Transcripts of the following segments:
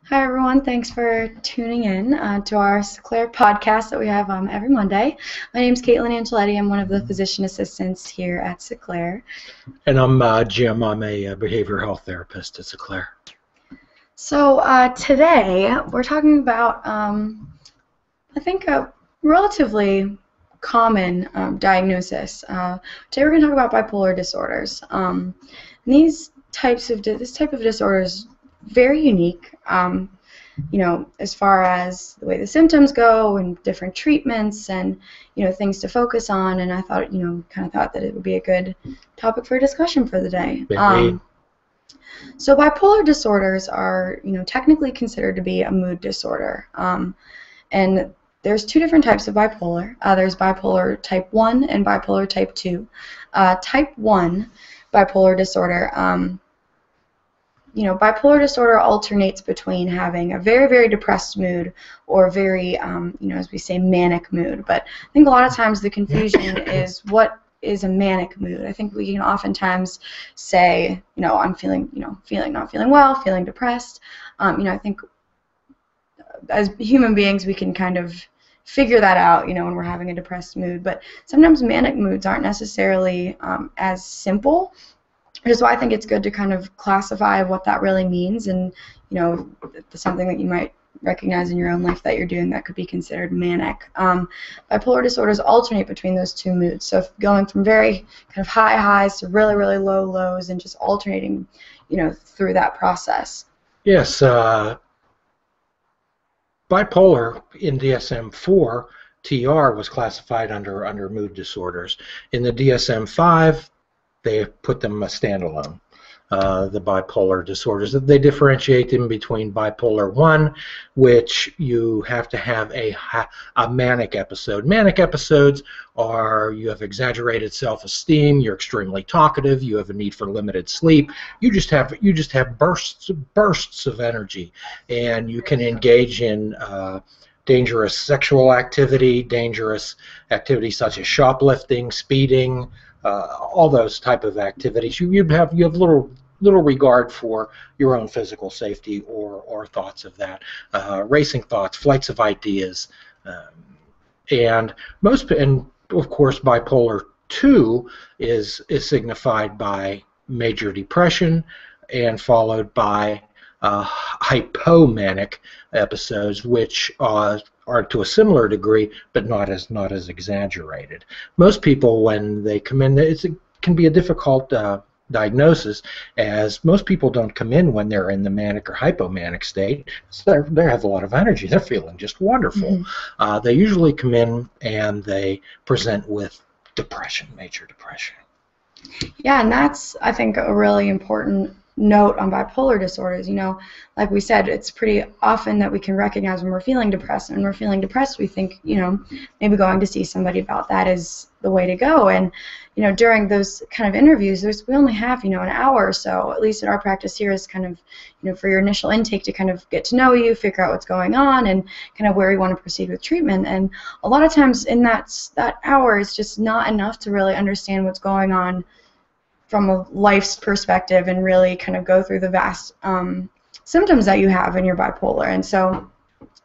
Hi, everyone. Thanks for tuning in to our Seclair podcast that we have every Monday. My name is Caitlin Angeletti. I'm one of the physician assistants here at Seclair. And I'm Jim. I'm a behavioral health therapist at Seclair. So today we're talking about, I think, a relatively common diagnosis. Today we're going to talk about bipolar disorders. And this type of disorder is very unique. As far as the way the symptoms go and different treatments and, things to focus on. And I thought, kind of thought that it would be a good topic for discussion for the day. So bipolar disorders are, technically considered to be a mood disorder. And there's two different types of bipolar. There's bipolar type 1 and bipolar type 2. Type 1 bipolar disorder, bipolar disorder alternates between having a very, very depressed mood or very, as we say, manic mood. But I think a lot of times the confusion is what is a manic mood. I think we can oftentimes say, I'm feeling, not feeling well, feeling depressed. I think as human beings we can kind of figure that out, when we're having a depressed mood. But sometimes manic moods aren't necessarily as simple. Which is why I think it's good to kind of classify what that really means, and something that you might recognize in your own life that you're doing that could be considered manic. Bipolar disorders alternate between those two moods, so going from very kind of high highs to really, really low lows, and just alternating, through that process. Yes, bipolar in DSM-4 TR was classified under mood disorders. In the DSM-5, they put them a standalone, the bipolar disorders. They differentiate them between bipolar 1, which you have to have a manic episode. Manic episodes are you have exaggerated self-esteem, you're extremely talkative, you have a need for limited sleep, you just have bursts of energy, and you can engage in dangerous sexual activity, dangerous activities such as shoplifting, speeding, all those type of activities. You have little regard for your own physical safety or thoughts of that, racing thoughts, flights of ideas, and of course bipolar 2 is signified by major depression and followed by hypomanic episodes, which are to a similar degree, but not as exaggerated. Most people, when they come in, it can be a difficult diagnosis, as most people don't come in when they're in the manic or hypomanic state. So they have a lot of energy. They're feeling just wonderful. Mm-hmm. They usually come in and they present with depression, major depression. Yeah, and that's, I think, a really important note on bipolar disorders. Like we said, it's pretty often that we can recognize when we're feeling depressed. And when we're feeling depressed, we think, maybe going to see somebody about that is the way to go. And, during those kind of interviews, we only have, an hour or so, at least in our practice here, is kind of, for your initial intake to kind of get to know you, figure out what's going on, and kind of where you want to proceed with treatment. And a lot of times in that hour is just not enough to really understand what's going on from a life's perspective and really kind of go through the vast symptoms that you have in your bipolar. And so,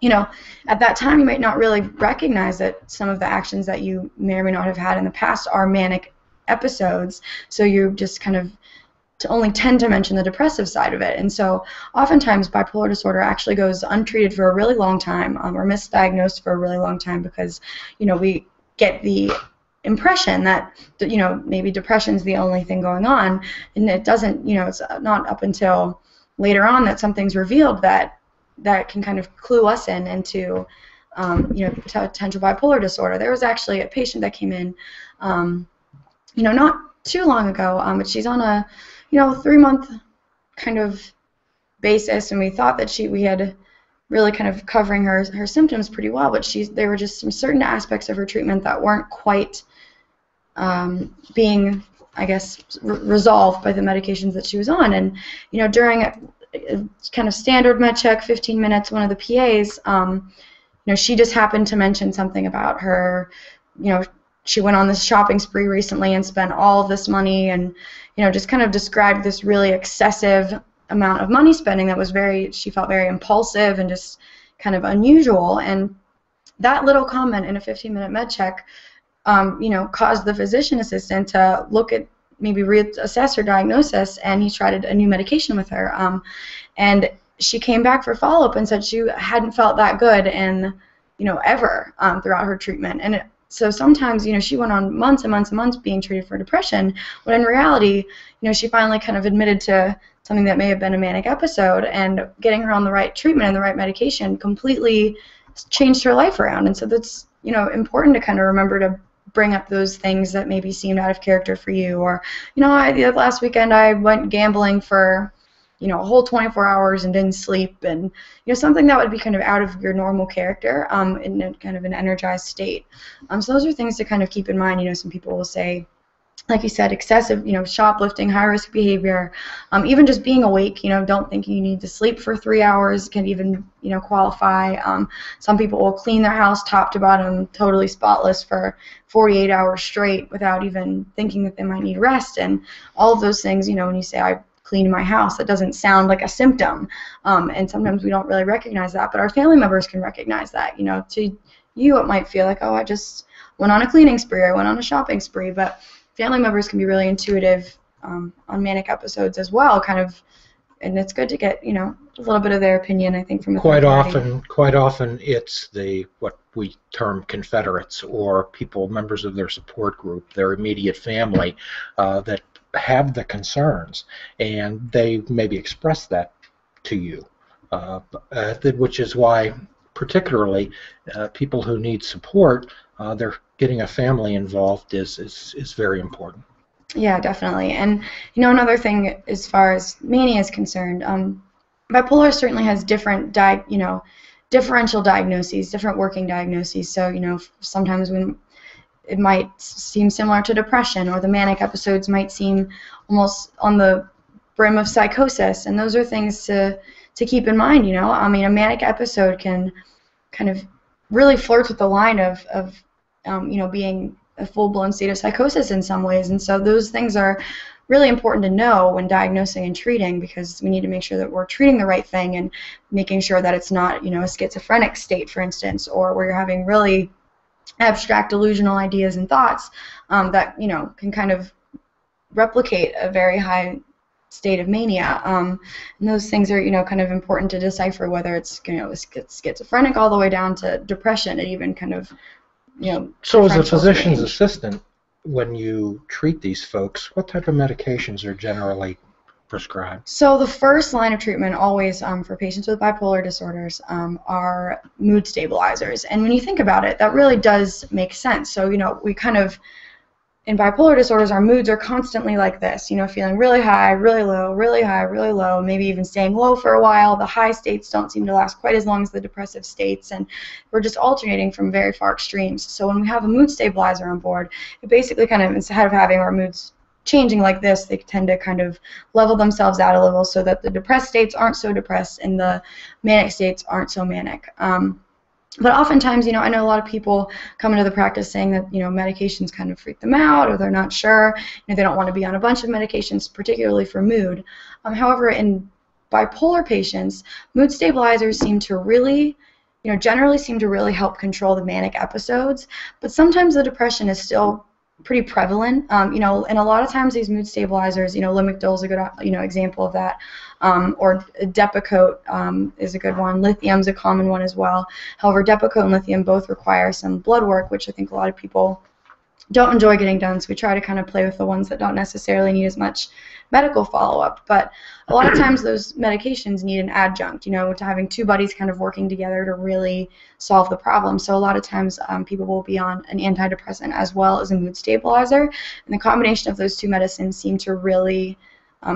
at that time you might not really recognize that some of the actions that you may or may not have had in the past are manic episodes, so you just kind of only tend to mention the depressive side of it. And so oftentimes bipolar disorder actually goes untreated for a really long time, or misdiagnosed for a really long time, because we get the impression that maybe depression's the only thing going on, and it doesn't. It's not up until later on that something's revealed that can kind of clue us into potential bipolar disorder. There was actually a patient that came in not too long ago, but she's on a 3-month kind of basis, and we thought that we had really kind of covering her symptoms pretty well, but there were just some certain aspects of her treatment that weren't quite being, I guess, resolved by the medications that she was on. And during a kind of standard med check, 15 minutes, one of the PAs, she just happened to mention something about her, she went on this shopping spree recently and spent all of this money, and just kind of described this really excessive amount of money spending that was she felt very impulsive and just kind of unusual. And that little comment in a 15-minute med check, caused the physician assistant to look at, maybe reassess her diagnosis, and he tried a new medication with her. And she came back for follow-up and said she hadn't felt that good in, ever throughout her treatment. And so sometimes, she went on months and months and months being treated for depression, when in reality, she finally kind of admitted to something that may have been a manic episode, and getting her on the right treatment and the right medication completely changed her life around. And so that's, important to kind of remember to bring up those things that maybe seemed out of character for you. Or, last weekend I went gambling for, a whole 24 hours and didn't sleep, and, something that would be kind of out of your normal character, in a kind of an energized state. So those are things to kind of keep in mind. Some people will say, like you said, excessive, shoplifting, high-risk behavior, even just being awake, don't think you need to sleep for 3 hours can even, qualify. Some people will clean their house top to bottom, totally spotless for 48 hours straight without even thinking that they might need rest. And all of those things, when you say, I cleaned my house, that doesn't sound like a symptom. And sometimes we don't really recognize that, but our family members can recognize that. To you, it might feel like, oh, I just went on a cleaning spree, or I went on a shopping spree, but family members can be really intuitive on manic episodes as well, and it's good to get a little bit of their opinion, I think, from a quite often it's what we term confederates, or members of their support group, their immediate family, that have the concerns, and they maybe express that to you, which is why particularly people who need support, they're getting a family involved is very important. Yeah, definitely. And another thing as far as mania is concerned, bipolar certainly has different differential diagnoses, different working diagnoses. So sometimes when it might seem similar to depression, or the manic episodes might seem almost on the brim of psychosis, and those are things to keep in mind. A manic episode can kind of really flirt with the line of being a full-blown state of psychosis in some ways. And so those things are really important to know when diagnosing and treating, because we need to make sure that we're treating the right thing and making sure that it's not, a schizophrenic state, for instance, or where you're having really abstract delusional ideas and thoughts that, can kind of replicate a very high state of mania. And those things are, kind of important to decipher, whether it's, schizophrenic all the way down to depression, and even kind of, So as a physician's assistant, when you treat these folks, what type of medications are generally prescribed? So the first line of treatment always for patients with bipolar disorders are mood stabilizers. And when you think about it, that really does make sense. So, we kind of, in bipolar disorders, our moods are constantly like this, feeling really high, really low, really high, really low, maybe even staying low for a while. The high states don't seem to last quite as long as the depressive states, and we're just alternating from very far extremes. So when we have a mood stabilizer on board, it basically kind of, instead of having our moods changing like this, they tend to kind of level themselves out a little, so that the depressed states aren't so depressed and the manic states aren't so manic. But oftentimes, I know a lot of people come into the practice saying that, medications kind of freak them out, or they're not sure, they don't want to be on a bunch of medications, particularly for mood. However, in bipolar patients, mood stabilizers seem to really, generally seem to really help control the manic episodes, but sometimes the depression is still pretty prevalent, and a lot of times these mood stabilizers, Lamictal is a good, example of that, or Depakote is a good one. Lithium's a common one as well. However, Depakote and lithium both require some blood work, which I think a lot of people don't enjoy getting done, so we try to kind of play with the ones that don't necessarily need as much medical follow-up. But a lot of times those medications need an adjunct, to having two buddies kind of working together to really solve the problem. So a lot of times people will be on an antidepressant as well as a mood stabilizer, and the combination of those two medicines seem to really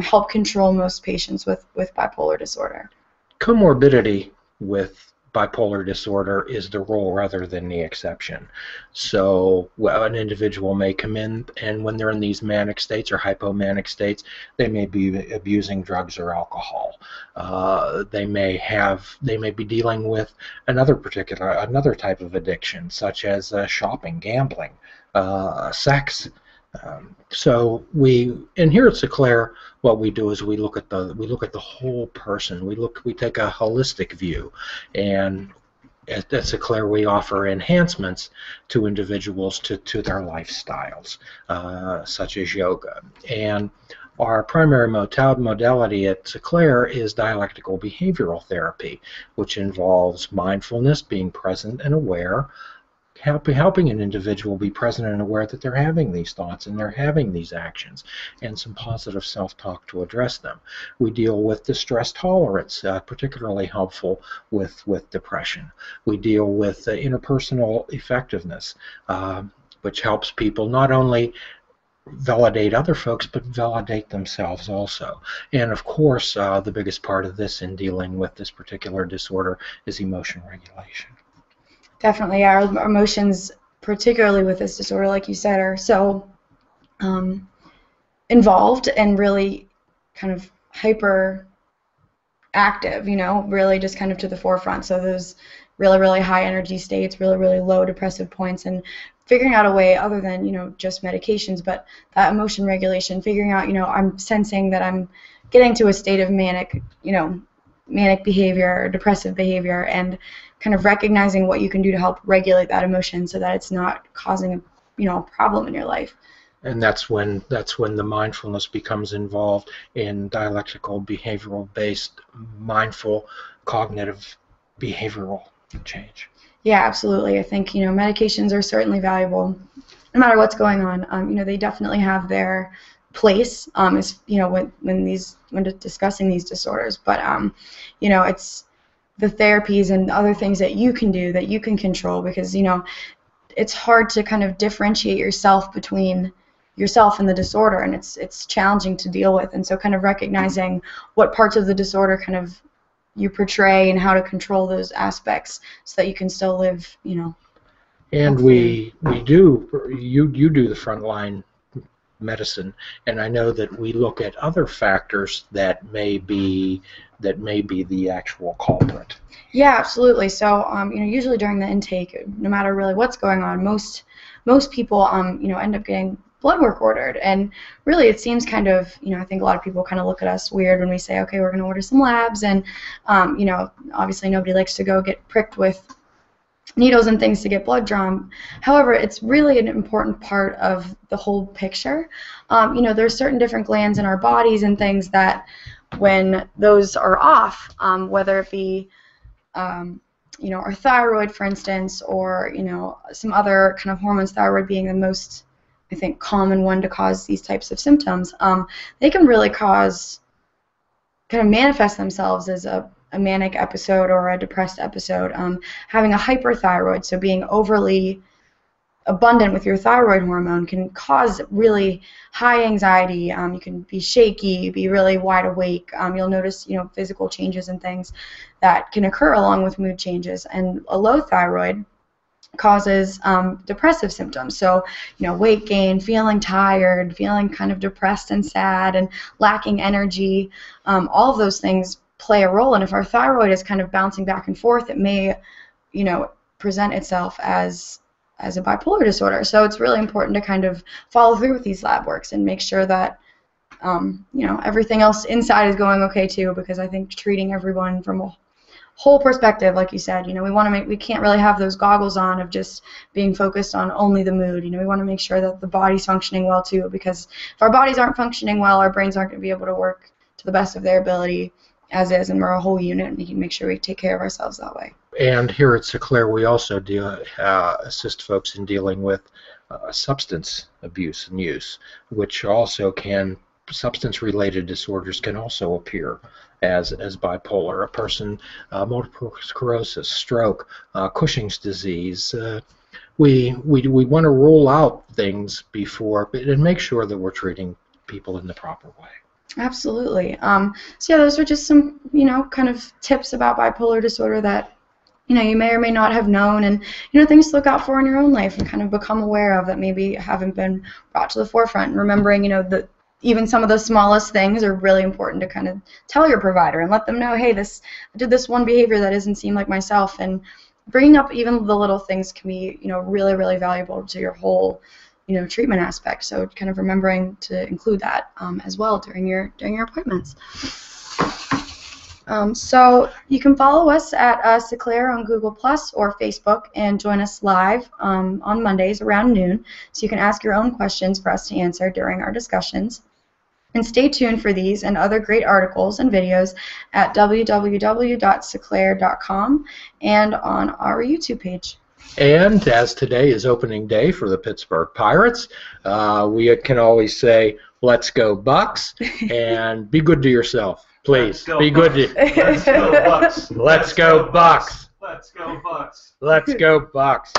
help control most patients with bipolar disorder. Comorbidity with bipolar disorder is the rule rather than the exception. So an individual may come in, and when they're in these manic states or hypomanic states, they may be abusing drugs or alcohol. They may be dealing with another type of addiction, such as shopping, gambling, sex, And here at Seclair, what we do is we look at the whole person. We take a holistic view, and at Seclair we offer enhancements to individuals to their lifestyles, such as yoga. And our primary modality at Seclair is dialectical behavioral therapy, which involves mindfulness, being present and aware, helping an individual be present and aware that they're having these thoughts and they're having these actions, and some positive self-talk to address them. We deal with distress tolerance, particularly helpful with depression. We deal with interpersonal effectiveness, which helps people not only validate other folks, but validate themselves also. And of course, the biggest part of this in dealing with this particular disorder is emotion regulation. Definitely, our emotions, particularly with this disorder, like you said, are so involved and really kind of hyper active, really just kind of to the forefront. So those really, really high energy states, really, really low depressive points, and figuring out a way other than, just medications, but that emotion regulation, figuring out, I'm sensing that I'm getting to a state of manic behavior or depressive behavior, and kind of recognizing what you can do to help regulate that emotion so that it's not causing a problem in your life. And that's when the mindfulness becomes involved in dialectical behavioral based mindful cognitive behavioral change. Yeah, absolutely. I think medications are certainly valuable no matter what's going on. They definitely have their place when discussing these disorders, but it's the therapies and other things that you can do that you can control, because it's hard to kind of differentiate yourself between yourself and the disorder, and it's challenging to deal with. And so kind of recognizing what parts of the disorder kind of you portray and how to control those aspects so that you can still live, And you do the frontline medicine, and I know that we look at other factors that may be the actual culprit. Yeah, absolutely. So usually during the intake, no matter really what's going on, most people end up getting blood work ordered, and really it seems kind of, I think a lot of people kind of look at us weird when we say, okay, we're going to order some labs, and obviously nobody likes to go get pricked with needles and things to get blood drawn. However, it's really an important part of the whole picture. There's certain different glands in our bodies and things that when those are off, whether it be our thyroid, for instance, or some other kind of hormones, thyroid being the most, I think, common one to cause these types of symptoms, they can really kind of manifest themselves as a manic episode or a depressed episode. Having a hyperthyroid, so being overly abundant with your thyroid hormone, can cause really high anxiety. You can be shaky, be really wide awake. You'll notice, physical changes and things that can occur along with mood changes. And a low thyroid causes depressive symptoms. So, weight gain, feeling tired, feeling kind of depressed and sad, and lacking energy. All of those things play a role. And if our thyroid is kind of bouncing back and forth, it may, present itself as a bipolar disorder. So it's really important to kind of follow through with these lab works and make sure that everything else inside is going okay too, because I think treating everyone from a whole perspective, like you said, we can't really have those goggles on of just being focused on only the mood. We want to make sure that the body's functioning well too, because if our bodies aren't functioning well, our brains aren't going to be able to work to the best of their ability as is, and we're a whole unit, and we can make sure we take care of ourselves that way. And here at Seclair, we also assist folks in dealing with substance abuse and use, which also substance-related disorders can also appear as bipolar. A person, multiple sclerosis, stroke, Cushing's disease. We want to rule out things before and make sure that we're treating people in the proper way. Absolutely. So yeah, those are just some, kind of tips about bipolar disorder that, you may or may not have known, and, things to look out for in your own life and kind of become aware of that maybe haven't been brought to the forefront. Remembering, that even some of the smallest things are really important to kind of tell your provider and let them know, hey, I did this one behavior that doesn't seem like myself, and bringing up even the little things can be, really, really valuable to your whole treatment aspect. So kind of remembering to include that as well during your appointments. So you can follow us at Seclair on Google Plus or Facebook and join us live on Mondays around noon, so you can ask your own questions for us to answer during our discussions. And stay tuned for these and other great articles and videos at www.seclair.com and on our YouTube page. And as today is opening day for the Pittsburgh Pirates, we can always say, let's go Bucks, and be good to yourself. Please, be good to you. Let's go Bucks. Let's go Bucks. Let's go Bucks. Let's go Bucks.